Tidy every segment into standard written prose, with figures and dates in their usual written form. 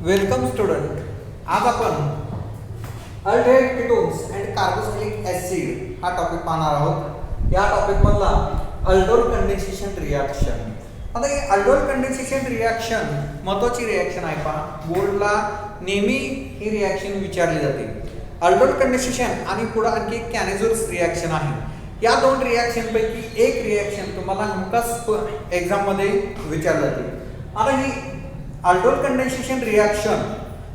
Welcome student. आज आपण aldehyde ketones and carboxylic acid हा टॉपिक पाहणार आहोत. या टॉपिक मधला अल्डोल कंडेन्सेशन रिॲक्शन. आता ही अल्डोल कंडेन्सेशन रिॲक्शन महत्त्वाची रिॲक्शन आहे. पहा, बोर्डला नेहमी ही रिॲक्शन विचारली जाते. अल्डोल कंडेन्सेशन आणि पुढे आणखी कॅनेझोल्स रिॲक्शन आहे. या दोन रिॲक्शन पैकी एक रिॲक्शन तुम्हाला हमखास एक्झाम मध्ये विचारली जाते. आता ही अल्डोल कंडेन्सेशन रिॲक्शन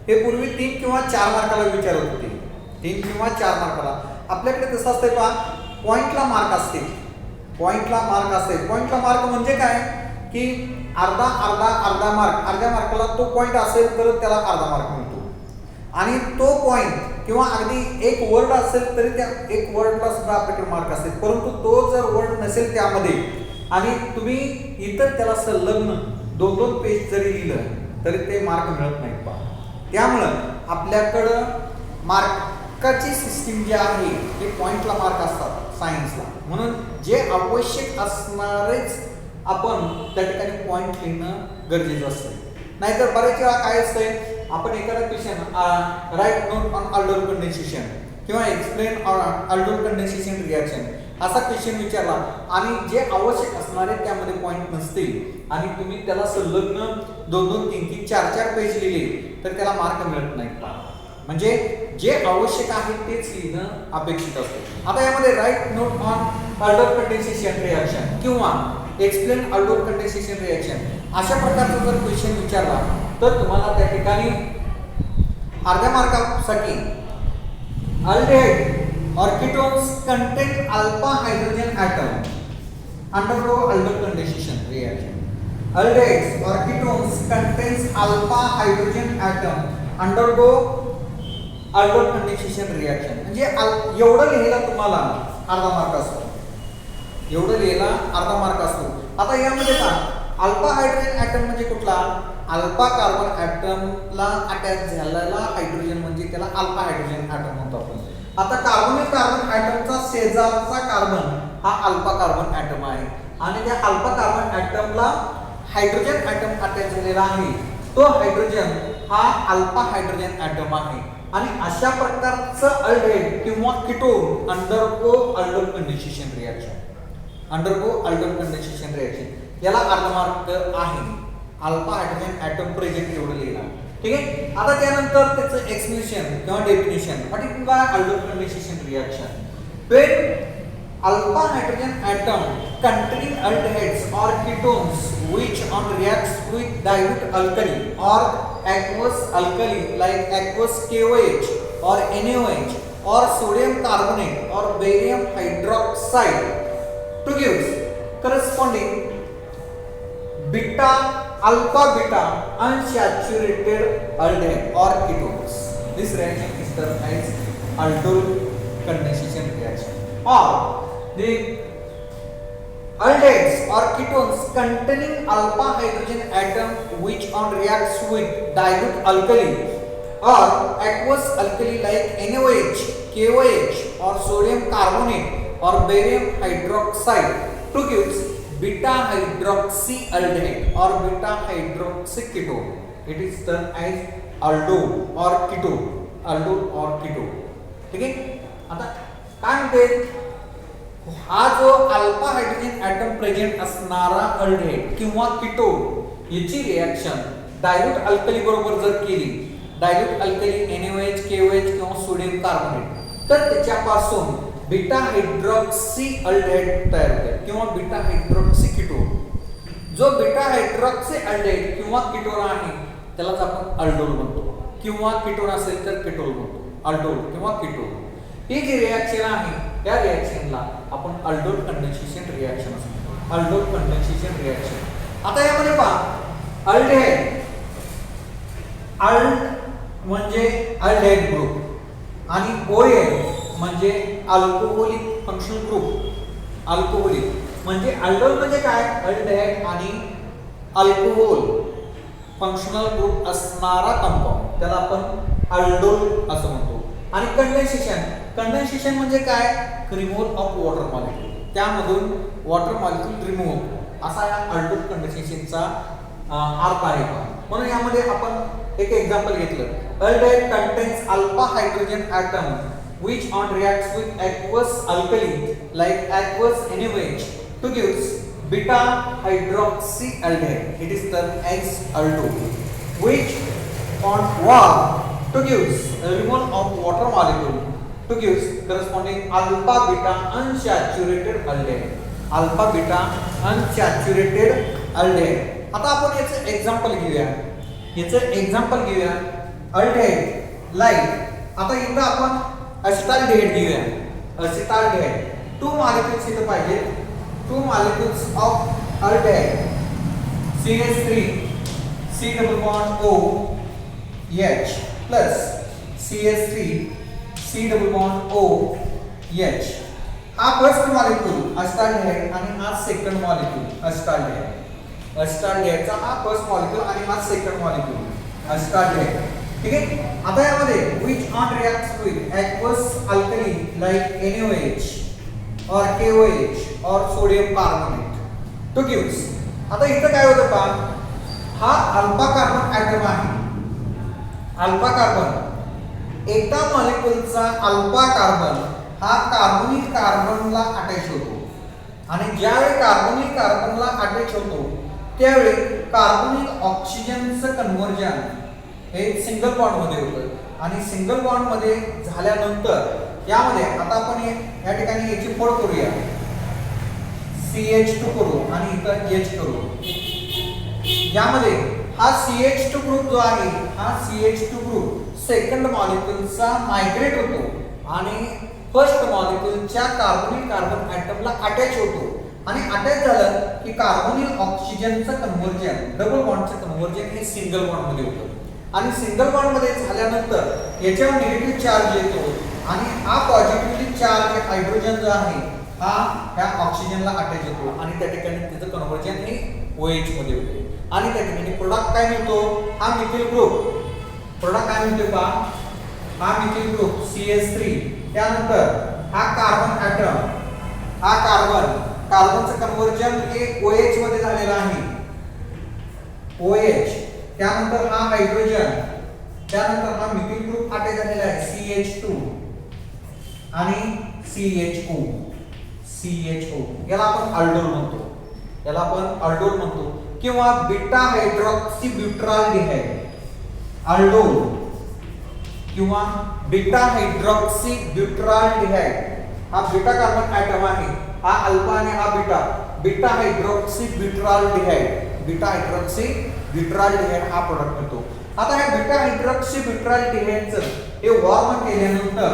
हे पूर्वी 3 किंवा 4 मार्काला विचारत होते. 3 किंवा 4 मार्काला. आपल्याकडे कसं असतंय पहा, पॉइंटला मार्क असते. पॉइंटला मार्क असते. पॉइंटला मार्क म्हणजे काय की अर्धा मार्क. अर्ध्या मार्काला तो पॉइंट असेल तर त्याला अर्धा मार्क मिळतो. आणि तो पॉइंट किंवा अगदी एक वर्ड असेल तरी त्या एक वर्डला सुद्धा आपल्याकडे मार्क असेल. परंतु तो जर वर्ड नसेल त्यामध्ये आणि तुम्ही इतर त्याला संलग्न 2-2 पेज जरी लिहिलं तरी ते मार्क मिळत नाहीत. पहा, त्यामुळं आपल्याकडं मार्काची सिस्टीम जी आहे ते पॉइंटला मार्क असतात सायन्सला. म्हणून जे आवश्यक असणारेच आपण त्या ठिकाणी पॉइंट लिहिणं गरजेचं असतं. नाहीतर बरेच वेळा काय असतंय, आपण एखादा question write note on aldol condensation किंवा एक्सप्लेन अल्डोल कंडेन्सेशन रिॲक्शन असा क्वेश्चन विचारला आणि जे आवश्यक असणारे त्यामध्ये पॉइंट नसतील आणि तुम्ही त्याला संलग्न 2-2, 3-3, 4-4 पेज लिहिले तर त्याला मार्क मिळत नाहीत. म्हणजे जे आवश्यक आहे तेच लिहिणं अपेक्षित असतं. आता यामध्ये write note on aldol condensation reaction किंवा एक्सप्लेन अल्डोल कंडेन्सेशन रिॲक्शन अशा प्रकारचा जर क्वेश्चन विचारला तर तुम्हाला त्या ठिकाणी अर्ध्या मार्कासाठी aldehyde or ketones contain alpha hydrogen atom undergo aldol condensation reaction. Aldehydes or ketones contains alpha hydrogen atom undergo aldol condensation reaction. म्हणजे एवढं लिहायला तुम्हाला अर्धा मार्क असतो. एवढं लिहायला अर्धा मार्क असतो. आता यामध्ये का अल्फा हायड्रोजन ॲटम म्हणजे कुठला? अल्फा कार्बन ॲटमला अटॅच झालेला हायड्रोजन म्हणजे त्याला अल्फा हायड्रोजन ॲटम म्हणतो आपण. आता कार्बन ॲटमचा शेजारचा कार्बन हा अल्फा कार्बन ॲटम आहे आणि त्या अल्फा कार्बन ॲटमला हायड्रोजन ॲटम अटॅच झालेला आहे. तो हायड्रोजन हा अल्फा हायड्रोजन ॲटम आहे आणि अशा प्रकारचं अल्डिहाइड किंवा ketone undergo aldol condensation reaction. Undergo aldol condensation reaction याला अर्धा मार्क आहे. अल्फा हायड्रोजन ॲटम प्रेझेंट एवढं लिहिलं. ठीक आहे. आता त्यानंतर त्याचं एक्सप्लेनेशन किंवा definition. What is by aldol condensation reaction? When alpha hydrogen atom containing aldehydes or ketones which on reacts with dilute alkali or aqueous alkali like aqueous KOH or NaOH or sodium carbonate or barium hydroxide to give corresponding beta alpha beta unsaturated aldehyde or ketones. This reaction is termed as aldol condensation reaction. Or the aldehydes or ketones containing alpha hydrogen atom which on reacts with dilute alkali or aqueous alkali like NaOH, KOH or sodium carbonate or barium hydroxide to give beta hydroxyaldehyde or beta hydroxyketone. It is termed as aldol or ketone. aldol or ketone. ठीक आहे. आता काय म्हणते, हा जो alpha hydrogen item present असणारा aldehyde किंवा ketone याची रिॲक्शन डायल्यूट अल्कली बरोबर जर केली, डायल्यूट अल्कली NaOH, KOH किंवा सोडियम कार्बोनेट, तर त्याच्यापासून बीटा हायड्रॉक्सी अल्डिहाइड तयार होते किंवा बीटा हायड्रॉक्सी कीटोन. जो बीटा हायड्रॉक्सी अल्डिहाइड किंवा कीटोन आहे त्यालाच आपण अल्डोल म्हणतो किंवा कीटोन असेल तर कीटोल म्हणतो. अल्डोल किंवा कीटोन ही जी रिॲक्शन आहे त्या रिॲक्शनला आपण अल्डोल कंडेन्सेशन रिॲक्शन असतो. Aldol condensation reaction. आता यामध्ये पहा, अल्डिहाइड अल्ड म्हणजे अल्डिहाइड ग्रुप आणि OL म्हणजे अल्कोहोलिक फंक्शनल ग्रुप. अल्कोहोलिक म्हणजे अल्डोल म्हणजे काय, अल्डिहाइड आणि अल्कोहोल फंक्शनल ग्रुप असणारा कंपाऊंड त्याला आपण अल्डोल असं म्हणतो. आणि कंडेन्सेशन म्हणजे काय, रिमूव्हल ऑफ वॉटर मॉलिक्यूल. त्यामधून वॉटर मॉलिक्यूल रिमूव्ह असा या अल्डोल कंडेन्सेशनचा अर्थ आहे. म्हणून यामध्ये आपण एक एक्झाम्पल घेतलं, aldehyde contains alpha hydrogen atom which on reacts with aqueous alkali like aqueous NaOH to gives beta hydroxyaldehyde. It is termed as aldol, which on warm to gives a removal of water molecule to gives corresponding alpha beta unsaturated aldehyde. Alpha beta unsaturated aldehyde. आता आपण याचं example घेऊया. Aldehyde like आता इथं आपण असिटाल्डिहाइड घेऊया. असिटाल्डिहाइड two molecules इथं पाहिजे. Two molecules of aldehyde CH3 C double bond O H plus CH3 C double bond O H. हा फर्स्ट मॉलिक्यूल असिटाल्डिहाइड आणि हा सेकंड मॉलिक्यूल असिटाल्डिहाइड. असिटाल्डिहाइडचा हा फर्स्ट मॉलिक्यूल आणि हा सेकंड मॉलिक्यूल असिटाल्डिहाइड. ठीक आहे. आता यामध्ये which on reacts with aqueous alkali like NaOH or KOH or sodium carbonate to gives. आता इथं काय होतं पहा, हा अल्फा कार्बन ॲटम आहे. अल्फा कार्बन एका मॉलिक्यूलचा अल्फा कार्बन हा कार्बोनिल कार्बनला अटॅच होतो आणि ज्यावेळी कार्बोनिल कार्बनला अटॅच होतो त्यावेळी कार्बोनिल ऑक्सिजनचं कन्व्हर्जन हे सिंगल बॉन्ड मध्ये होतं आणि सिंगल बॉन्ड मध्ये झाल्यानंतर यामध्ये आता आपण या ठिकाणी याची फोड करूया. CH2 करू आणि इथं H करू. यामध्ये हा CH2 ग्रुप जो आहे हा CH2 ग्रुप सेकंड मॉलिक्यूलचा मायग्रेट होतो आणि फर्स्ट मॉलिक्यूलच्या कार्बोनिल कार्बन ॲटमला अटॅच होतो आणि अटॅच झालं की कार्बोनिल ऑक्सिजनचं कन्व्हर्जन डबल बॉन्डचं कन्व्हर्जन हे सिंगल बॉन्ड मध्ये होतं आणि सिंगल बॉन्ड मध्ये झाल्यानंतर याच्यावर निगेटिव्ह चार्ज येतो आणि हा पॉझिटिव्हली चार्ज हायड्रोजन जो आहे हा ह्या ऑक्सिजनला अटॅच होतो आणि त्या ठिकाणी त्याचं कन्व्हर्जन हे OH मध्ये होते आणि त्या ठिकाणी प्रोडक्ट काय मिळतो, हा मिथिल ग्रुप. प्रोडक्ट काय मिळतो पहा, हा मिथिल ग्रुप CH3. त्यानंतर हा कार्बन ॲटम, हा कार्बनचं कन्व्हर्जन हे OH मध्ये झालेलं आहे. OH. त्यानंतर हा हायड्रोजन, त्यानंतर हा मिथिल ग्रुप अटॅच झालेला आहे CH2 आणि CHO. याला आपण अल्डोल म्हणतो किंवा बीटा हायड्रॉक्सी ब्युटाल्डिहाइड. अल्डोल किंवा बीटा हायड्रॉक्सी ब्युटाल्डिहाइड हा बीटा कार्बन ॲटम आहे. हा अल्फा आणि हा बीटा हायड्रॉक्सी ब्युटाल्डिहाइड हा प्रोडक्ट मिळतो. आता हे बीटा हायड्रॉक्सी ब्युटाल्डिहाइडचं हे वॉर्म केल्यानंतर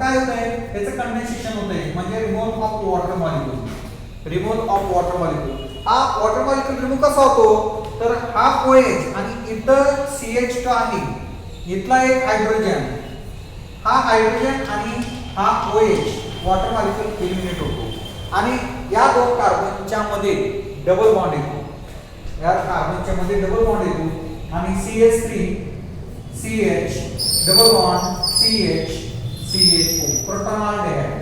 काय होतंय, त्याचं कंडेन्सेशन होतंय म्हणजे रिमूव्हल ऑफ वॉटर मॉलिक्यूल. हा वॉटर मॉलिक्यूल रिमूव्ह कसा होतो तर हा OH आणि इथं CH2 आहे, इथला एक हायड्रोजन, हा हायड्रोजन आणि हा OH वॉटर मॉलिक्यूल एलिमिनेट होतो आणि या दोन कार्बनच्या मध्ये डबल बॉन्ड येतो. आणि CH3 CH double bond CHO crotonaldehyde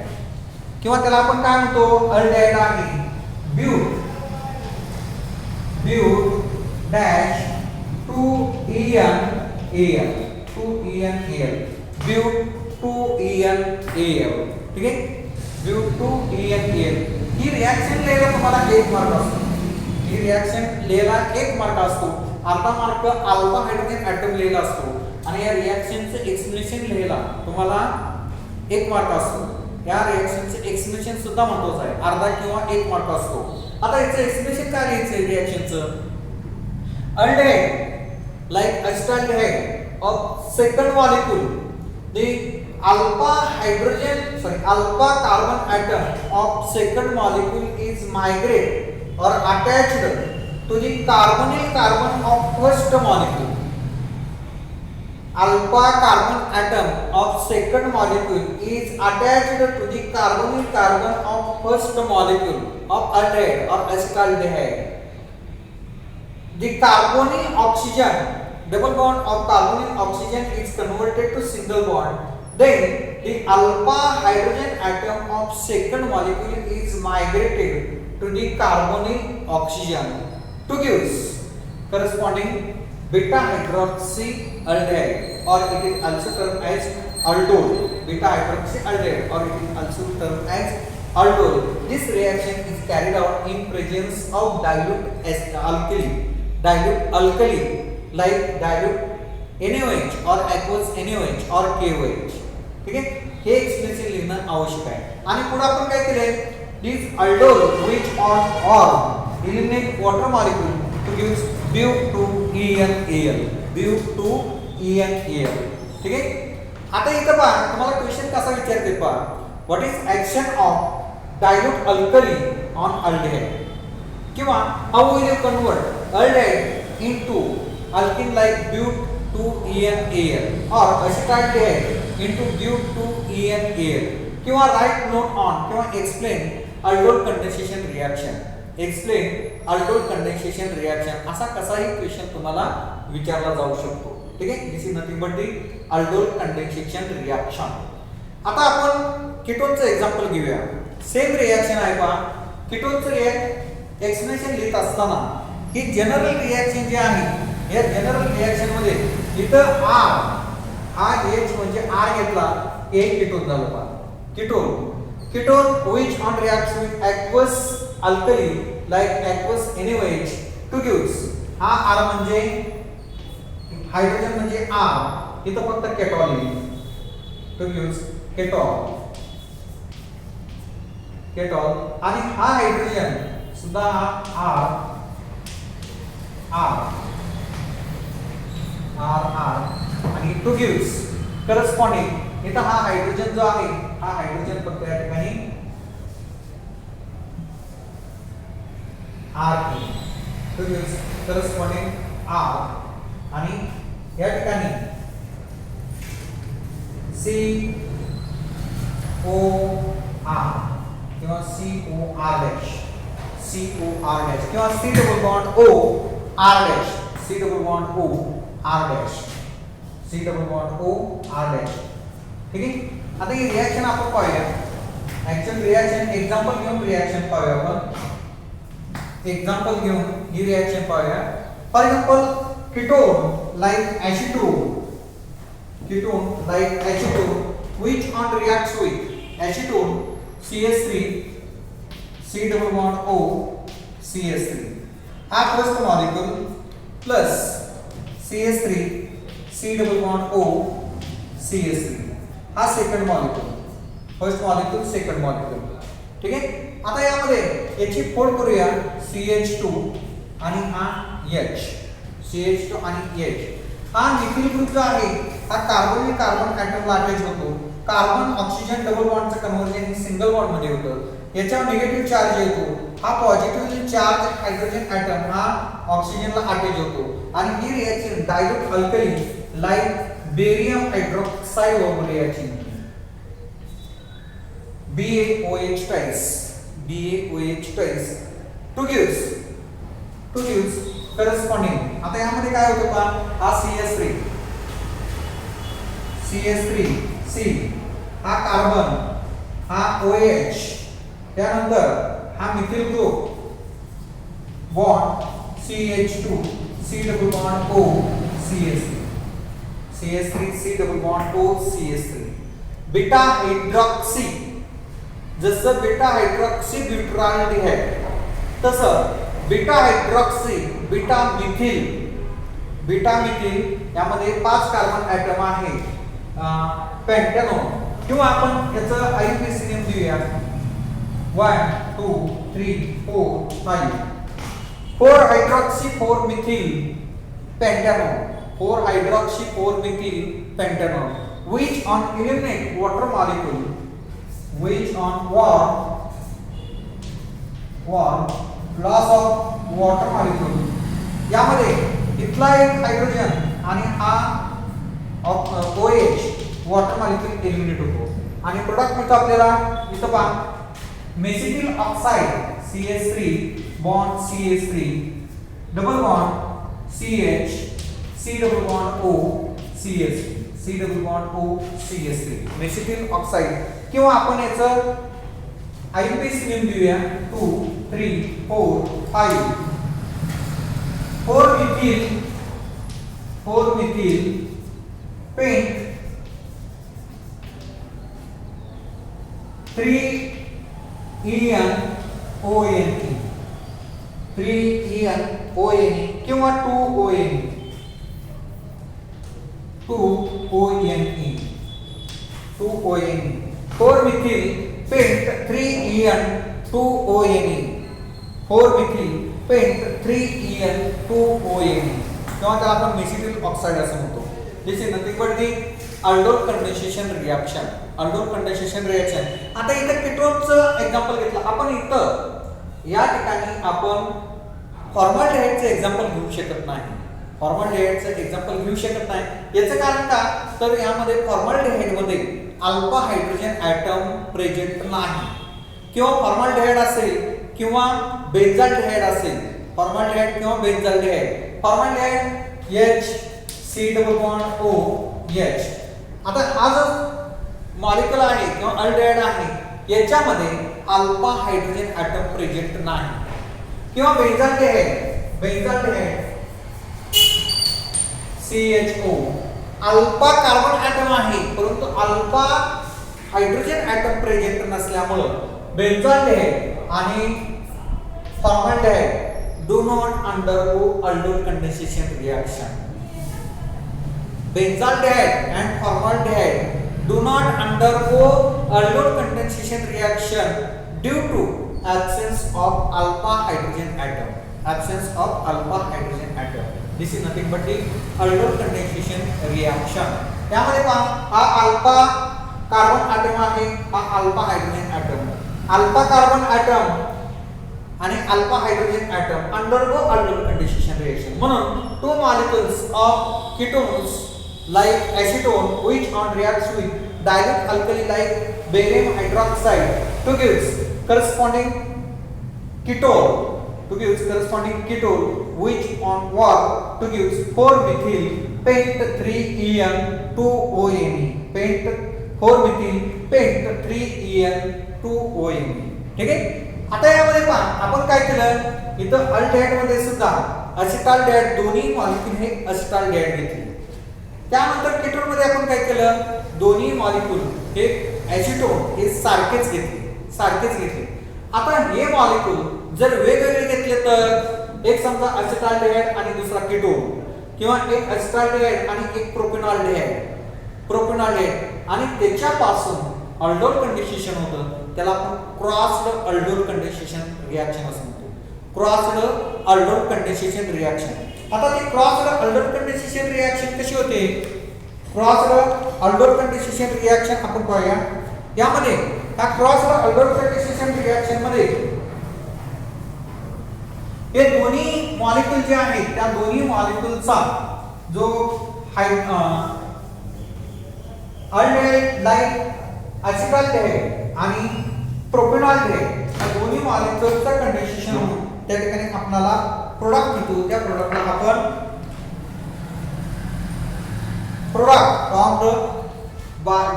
किंवा त्याला आपण काय म्हणतो अल्डेहाइड आहे. But dash 2ENAL but 2ENAL. ठीक आहे. ब्यूट 2ENAL ही रिएक्शन लिहायला तुम्हाला 1 मार्क असतो. अर्धा मार्क अल्फा हायड्रोजन ॲटम लिहिला असतो आणि या रिएक्शनचं एक्सप्लेनेशन लिहायला तुम्हाला 1 मार्क असतो. या रिएक्शनचं एक्सप्लेनेशन सुद्धा महत्त्वाचं आहे, अर्धा किंवा 1 मार्क असतो. आता याचं एक्सप्लेनेशन काय लिहायचं रिएक्शनचं, aldehyde like acetaldehyde of second molecule the alpha carbon atom of second molecule is migrate or attached to the carbonyl carbon of first molecule. Alpha carbon atom of second molecule is attached to the carbonyl carbon of first molecule of aldehyde or acetaldehyde. The carbonyl oxygen, double bond of carbonyl oxygen is converted to single bond. Then the alpha hydrogen atom of second molecule is migrated to the carbonyl oxygen to give corresponding beta hydroxyaldehyde, or it is also termed as aldol. Beta hydroxyaldehyde, or it is also termed as aldol. This reaction is carried out in presence of dilute alkali like dilute NaOH or aqueous NaOH or KOH. ठीक आहे, हे expression लिहिणं आवश्यक आहे. आणि पुढे आपण काय केले, दिस aldol which or eliminate water molecule to give BU2EnAl. BU2EnAl. ठीक आहे. आता इथं पहा, तुम्हाला क्वेश्चन कसा विचारते पहा, what is action of dilute alkali on aldehyde, किंवा how will you convert aldehyde into alkene like BU2EnAl or acetaldehyde into BU2EnAl, किंवा write note on किंवा explain aldol condensation reaction. explain aldol condensation reaction असा कसाही question तुम्हाला विचारला जाऊ शकतो. ठीक आहे, this is nothing but the aldol condensation reaction. आता आपण कीटोनचं एक्झाम्पल घेऊया. सेम रिएक्शन आहे पहा. कीटोनचं एक्सप्लेनेशन लिहित असताना ही जनरल रिएक्शन जी आहे, या जनरल रिएक्शन मध्ये इथं R हा H म्हणजे R घेतला, एक कीटोन झालं पहा. Ketone which on reacts with aqueous alkali like aqueous NaOH to gives, हा R म्हणजे हायड्रोजन म्हणजे R, इथं फक्त केटॉल लिहिलं, to gives केटॉल आणि हा हायड्रोजन सुद्धा R आणि टू गिव्स करस्पॉन्डिंग, इथं हा हायड्रोजन जो आहे, हा हायड्रोजन फक्त या ठिकाणी R two gives corresponding R आणि या ठिकाणी COR किंवा COR डॅश किंवा C double bond O R dash ठीक आहे. आता ही रिएक्शन आपण पाहूया. ऍक्च्युअल रिएक्शन एक्झाम्पल घेऊन रिएक्शन पाहूया. आपण एक्झाम्पल घेऊन ही रिएक्शन पाहूया. For example ketone like acetone which on reacts with acetone CH3 C double bond O CH3, हा first molecule plus CH3 C double bond O CH3, हा second molecule, first molecule second molecule. ठीक आहे. आता यामध्ये याची फोड करूया, CH2 आणि हा H, CH2 आणि H. हा मिथिल ग्रुप जो आहे, हा कार्बन ऍटमला अटॅच होतो. कार्बन ऑक्सिजन डबल बॉन्डचं कन्व्हर्जन हे सिंगल बॉन्ड मध्ये होतं. याच्यावर निगेटिव्ह चार्ज येतो. हा पॉझिटिव्हली चार्ज हायड्रोजन ऍटम हा ऑक्सिजनला अटॅच होतो आणि ही reaction dilute alkali like barium hydroxide reaction BaOH twice to gives corresponding. आता यामध्ये काय होतं पहा, हा CH3C, हा कार्बन, हा OH, त्यानंतर हा methyl group bond CH2 C double bond O CH3 C double bond O CH3. Beta hydroxy, जसं बीटा हायड्रॉक्सी ब्युटाल्डिहाइड तसं बीटा हायड्रॉक्सी बीटा मिथिल यामध्ये 5 कार्बन ऍटम आहे, पेंटॅनोन, किंवा आपण याचं आययुपीएसी नेम देऊया 1 2 3 4 5 4 hydroxy 4 methyl pentanone, 4 hydroxy 4 methyl pentanone, which on eliminate water molecule, which on loss of water molecule. यामध्ये इथला एक हायड्रोजन आणि हा OH वॉटर मॉलिक्यूल एलिमिनेट होतो आणि प्रोडक्ट मिळतो आपल्याला. इथं पहा, mesityl oxide CH3 bond CH3 double bond CH C double bond O CH3 mesityl oxide, किंवा आपण याचं आययुपीएसी नेम देऊया 2 3 4 5 4 methyl 4 methyl pent 3-ENONE 3-ENONE किंवा 2-ONE 2-ONE 4 methyl pent 3-EN2-ONE 4 methyl pent 3-EN2-ONE किंवा त्याला आपण मेसिटिल ऑक्साईड असं म्हणतो. This is nothing but the aldol condensation reaction. Aldol condensation reaction. आता इथे कीटोनचं एक्झाम्पल घेतलं आपण. इथं या ठिकाणी आपण फॉर्मल्डिहाइडचं एक्झाम्पल घेऊ शकत नाही. फॉर्मल्डिहाइडचं एक्झाम्पल घेऊ शकत नाही. याचं कारण का, तर यामध्ये फॉर्मल्डिहाइडमध्ये अल्फा हायड्रोजन ॲटम प्रेझेंट नाही. किंवा फॉर्मल्डिहाइड असेल किंवा बेन्झाल्डिहाइड असेल. फॉर्मल्डिहाइड किंवा बेन्झाल्डिहाइड. Formaldehyde HCOOH. आता हा जो मॉलिक्युल आहे किंवा अल्डिहाइड आहे याच्यामध्ये अल्फा हायड्रोजन ॲटम प्रेझेंट नाही. किंवा बेन्झाल्डिहाइड CHO अल्फा कार्बन ॲटम आहे परंतु अल्फा हायड्रोजन ॲटम प्रेझेंट नसल्यामुळे बेन्झाल्डिहाइड आणि formaldehyde do not undergo aldol condensation reaction. Benzaldehyde and formaldehyde do not undergo aldol condensation reaction due to absence of alpha hydrogen atom. This is nothing but the aldol condensation reaction. यामध्ये पहा हा alpha carbon atom आहे, हा alpha hydrogen atom. Alpha carbon atom आणि alpha hydrogen atom undergo aldol condensation reaction. म्हणून two molecules of ketones like acetone which on reacts with dilute alkali like barium hydroxide to gives corresponding ketone which on work to gives 4 methyl pent 3-EN2-ONE 4 methyl pent 3-EN2-ONE. ठीक आहे. आता यामध्ये पहा आपण काय केलं, इथं अल्डिहाइड मध्ये सुद्धा असिटाल्डिहाइड दोन्ही मॉलिक्युल हे असिटाल्डिहाइड घेतले. त्यानंतर कीटोन मध्ये आपण काय केलं, दोन्ही मॉलिक्युल हे ॲसिटोन हे सारखेच घेतले. आता हे मॉलिक्युल जर वेगवेगळे घेतले तर एक समजा असिटाल्डिहाइड आणि दुसरा कीटोन किंवा एक असिटाल्डिहाइड आणि एक प्रोपेनॉल्डिहाइड आणि त्याच्यापासून अल्डोल कंडेन्सेशन होतं, त्याला आपण क्रॉस्ड अल्डोल कंडेन्सेशन रिएक्शन असं म्हणतो. Crossed aldol condensation reaction. आता ती क्रॉस्ड अल्डोल कंडेन्सेशन रिएक्शन कशी होते, क्रॉस्ड अल्डोल कंडेन्सेशन रिएक्शन आपण पाहूया. यामध्ये हा क्रॉस्ड अल्डोल कंडेन्सेशन रिएक्शन मध्ये हे दोन्ही मॉलिक्युल जे आहेत त्या दोन्ही मॉलिक्युलचा जो अल्डिहाइड लाईक असिटाल्डिहाइड आणि प्रोपेनॉल्डिहाइड या दोन्ही मॉलिक्युलचं कंडेन्सेशन होऊन त्या ठिकाणी आपल्याला प्रोडक्ट मिळतो. त्या प्रोडक्टला आपण product formed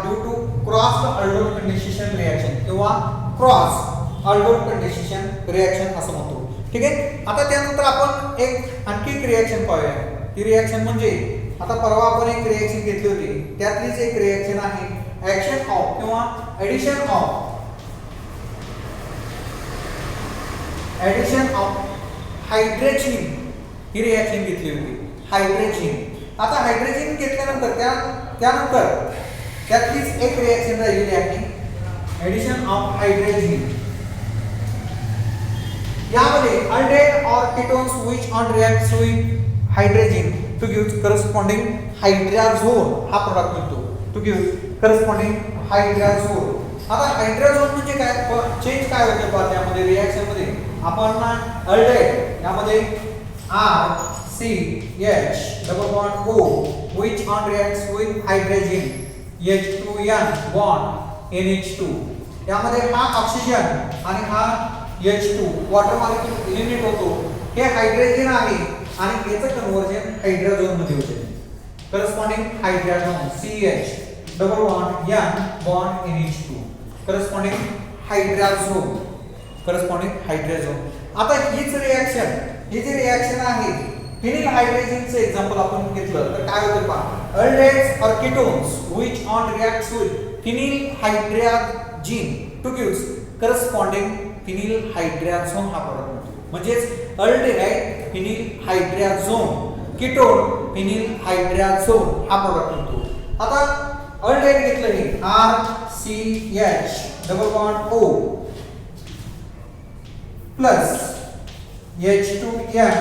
due to crossed aldol condensation reaction किंवा क्रॉस अल्डोल कंडेन्सेशन रिएक्शन असं म्हणतो. ठीक आहे. आता त्यानंतर आपण आणखी एक रिएक्शन पाहूया. ती रिएक्शन म्हणजे आता परवा आपण एक रिएक्शन घेतली होती त्यातलीच एक रिएक्शन आहे ऍक्शन ऑफ किंवा एडिशन ऑफ हायड्रोजन. ही रिएक्शन घेतली होती हायड्रोजन. आता हायड्रोजन घेतल्यानंतर त्यानंतर त्यातलीच एक रिएक्शन राहिलेली आहे एडिशन ऑफ हायड्रोजन. यामध्ये अल्डिहाइड और ketones which on reacts with hydrogen to give corresponding hydrazone हा प्रोडक्ट मिळतो. To give corresponding hydrazone. आता हायड्राझोन म्हणजे काय, चेंज काय होते पहा त्यामध्ये रिएक्शन मध्ये आपण अल्डिहाइड यामध्ये RCH double bond O which on reacts with hydrogen H2N bond NH2. यामध्ये हा ऑक्सिजन आणि हा H2 वॉटर मॉलिक्यूल एलिमिनेट होतो. हे हायड्रोजन आहे आणि याचं कन्वर्जन हायड्राझोन मध्ये होते. Corresponding हायड्राझोन CH double bond N bond NH2 corresponding hydrazone. आता ही जी रिएक्शन आहे फिनिल हायड्रोजनचे एक्झाम्पल आपण घेतलं तर काय होतं पहा अल्डेहाइड्स और ketones which on reacts with phenyl hydrogen two gives corresponding phenyl hydrogen हा प्रोडक्ट होतो. म्हणजेच aldehyde phenyl hydrogen ketone phenyl hydrogen हा प्रोडक्ट होतो. आता अल्डेहाइड घेतलं हे RCH double bond O plus H2N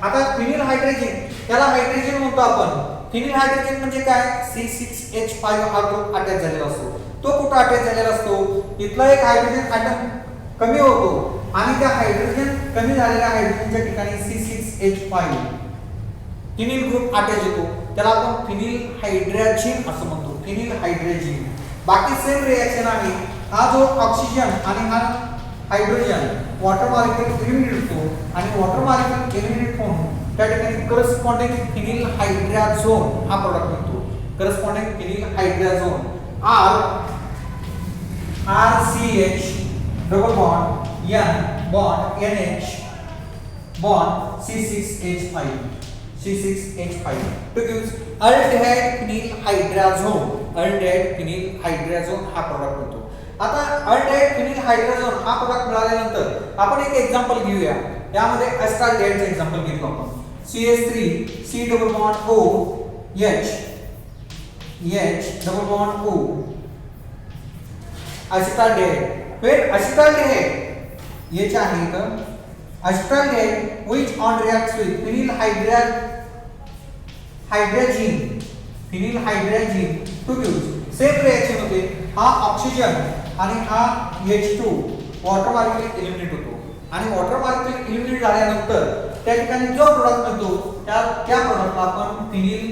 आता फिनिल हायड्रोजन त्याला हायड्रोजन म्हणतो आपण. फिनिल हायड्रोजन म्हणजे काय C6H5 हा ग्रुप अटॅच झालेला असतो. तो कुठे अटॅच झालेला असतो इथला एक हायड्रोजन ॲटम कमी होतो आणि त्या हायड्रोजन कमी झालेल्या हायड्रोजनच्या ठिकाणी C6H5 फिनिल ग्रुप अटॅच होतो. त्याला आपण फिनिल हायड्रोजन असं म्हणतो. फिनिल हायड्रोजन बाकी सेम रिएक्शन आहे. हा जो ऑक्सिजन आणि हा हायड्रोजन वॉटर मॉलिक्यूल एलिमिनेट होतो आणि वॉटर मॉलिक्यूल एलिमिनेट होऊन त्या ठिकाणी करस्पॉन्डिंग फिनिल हायड्रोजन हा प्रोडक्ट मिळतो. Corresponding phenyl hydrogen RCH double bond N bond NH bond C6H5 to gives aldehyde phenyl hydrazone. aldehyde phenyl hydrazone हा प्रोडक्ट होतो. आता aldehyde phenyl hydrazone हा प्रोडक्ट मिळाल्यानंतर आपण एक एक्झाम्पल घेऊया. यामध्ये एस्टाल्डिहाइडचे एक्झाम्पल घेतो आपण. CH3 C double bond O H double bond O acetaldehyde. फिर acetaldehyde H आहे इथं acetaldehyde which on reacts with phenyl hydrogen to give same reaction होते. हा ऑक्सिजन आणि हा H2 वॉटर मॉलिक्यूल एलिमिनेट होतो आणि वॉटर मॉलिक्यूल एलिमिनेट झाल्यानंतर त्या ठिकाणी जो प्रोडक्ट मिळतो त्या प्रोडक्टला आपण फिनिल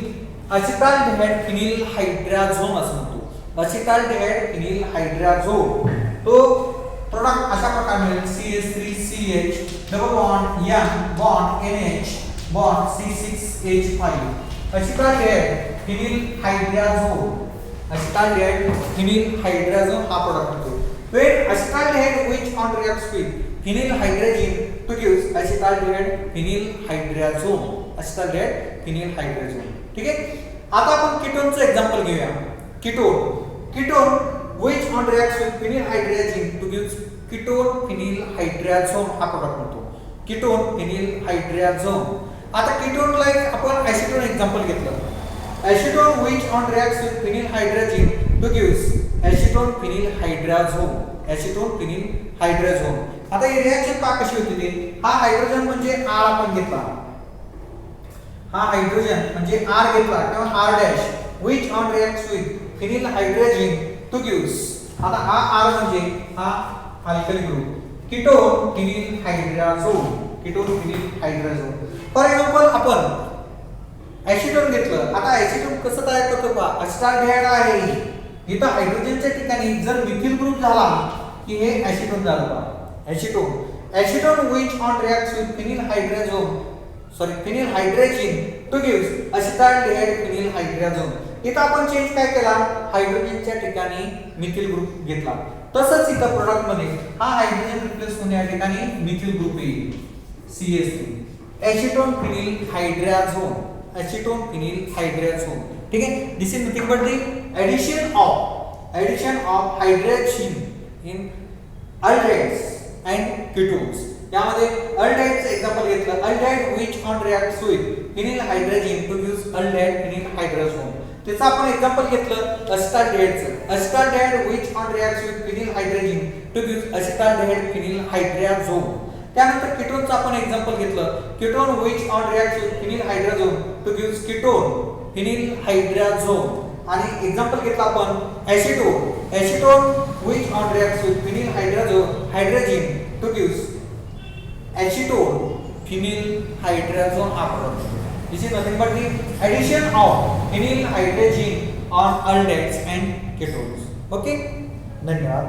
acetaldehyde फिनिल हायड्रोजन असं म्हणतो. acetaldehyde फिनिल हायड्रोजन तो प्रोडक्ट अशा प्रकारे मिळेल CH3CH double bond N bond NH bond C6H5 acetaldehyde phenyl hydrogen. acetaldehyde phenyl hydrogen हा प्रोडक्ट होतो. when acetaldehyde which on reacts with phenyl hydrogen to gives acetaldehyde phenyl hydrazone. acetaldehyde phenyl hydrazone. ठीक आहे. आता आपण कीटोनचं example घेऊया. Ketone which on reacts with phenyl hydrogen to gives ketone phenyl hydrazone हा product होतो. Ketone phenyl hydrazone. आता कीटोनला आपण एसिटोन एक्झाम्पल घेतलं. Acetone which on reacts with phenyl hydrogen to gives acetone phenyl hydrazone. Acetone phenyl hydrazone. आता ही reaction पहा कशी होती ते. हा हायड्रोजन म्हणजे R आपण घेतला. हा हायड्रोजन म्हणजे R घेतला किंवा R dash which on reacts with phenyl hydrogen to gives. आता हा R म्हणजे हा alkali group. Ketone phenyl hydrazone. Ketone phenyl hydrazone. For example आपण एसिटोन घेतलं. आता एसिटोन कसं तयार करतो पहा. acetaldehyde आहे इथं हायड्रोजनच्या ठिकाणी जर मिथिल ग्रुप झाला की हे एसिटोन झालं पहा. Acetone which on reacts with phenyl hydrogen to gives acetaldehyde phenyl hydrazone. इथं आपण चेंज काय केला हायड्रोजनच्या ठिकाणी मिथिल ग्रुप घेतला. तसंच इथं प्रोडक्ट मध्ये हा हायड्रोजन रिप्लेस होऊन या ठिकाणी मिथिल ग्रुप येईल CH3. Acetone phenyl hydrazone. Acetone phenyl hydrazone. ठीक आहे. This is nothing but the addition of hydrogen in aldehydes and ketones. यामध्ये अल्डेहाइडचं एक्झाम्पल घेतलं. Aldehyde which on reacts with phenyl hydrogen to gives aldehyde phenyl hydrazone. त्याचं आपण example घेतलं acetaldehydeचं. acetaldehyde which on reacts with phenyl hydrogen to gives acetaldehyde phenyl hydrazone. त्यानंतर कीटोनचं आपण example घेतलं. Ketone which on reacts with phenyl hydrazone to gives ketone phenyl hydrazone. आणि example घेतलं आपण acetone which on reacts with phenyl hydrogen to gives acetone phenyl hydrazone हा product. This is nothing but the addition of phenyl hydrogen on aldehydes and ketones. Okay. धन्यवाद.